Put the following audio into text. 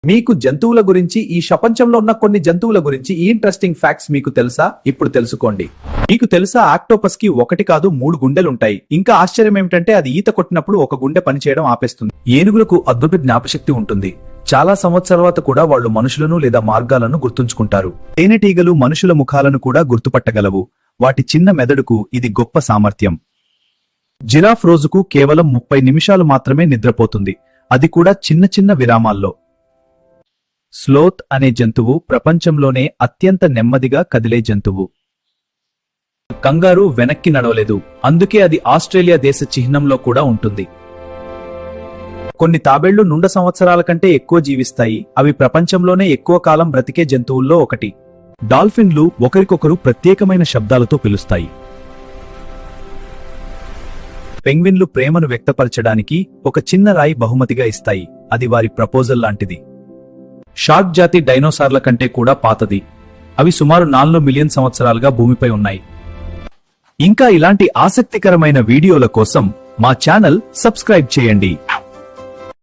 మీకు జంతువుల గురించి, ఈ ప్రపంచంలో ఉన్న కొన్ని జంతువుల గురించి ఈ ఇంట్రెస్టింగ్ ఫ్యాక్ట్స్ మీకు తెలుసా? ఇప్పుడు తెలుసుకోండి. మీకు తెలుసా, ఆక్టోపస్ కి 1 కాదు 3 గుండెలుంటాయి. ఇంకా ఆశ్చర్యం ఏమిటంటే అది ఈత కొట్టినప్పుడు ఒక గుండె పనిచేయడం ఆపేస్తుంది. ఏనుగులకు అద్భుత జ్ఞాపశక్తి ఉంటుంది. చాలా సంవత్సరాల తర్వాత కూడా వాళ్ళు మనుషులను లేదా మార్గాలను గుర్తుంచుకుంటారు. తేనెటీగలు మనుషుల ముఖాలను కూడా గుర్తుపట్టగలవు. వాటి చిన్న మెదడుకు ఇది గొప్ప సామర్థ్యం. జిరాఫ్ రోజుకు కేవలం 30 నిమిషాలు మాత్రమే నిద్రపోతుంది, అది కూడా చిన్న చిన్న విరామాల్లో. స్లోత్ అనే జంతువు ప్రపంచంలోనే అత్యంత నెమ్మదిగా కదిలే జంతువు. కంగారు వెనక్కి నడవలేదు, అందుకే అది ఆస్ట్రేలియా దేశ చిహ్నంలో కూడా ఉంటుంది. కొన్ని తాబేళ్లు 100 సంవత్సరాల కంటే ఎక్కువ జీవిస్తాయి. అవి ప్రపంచంలోనే ఎక్కువ కాలం బ్రతికే జంతువుల్లో ఒకటి. డాల్ఫిన్లు ఒకరికొకరు ప్రత్యేకమైన శబ్దాలతో పిలుస్తాయి. పెంగ్విన్లు ప్రేమను వ్యక్తపరచడానికి ఒక చిన్న రాయి బహుమతిగా ఇస్తాయి, అది వారి ప్రపోజల్ లాంటిది. షార్క్ జాతి డైనోసార్ల కంటే కూడా పాతది. అవి సుమారు 4 మిలియన్ సంవత్సరాలుగా భూమిపై ఉన్నాయి. ఇంకా ఇలాంటి ఆసక్తికరమైన వీడియోల కోసం మా ఛానల్ సబ్స్క్రైబ్ చేయండి.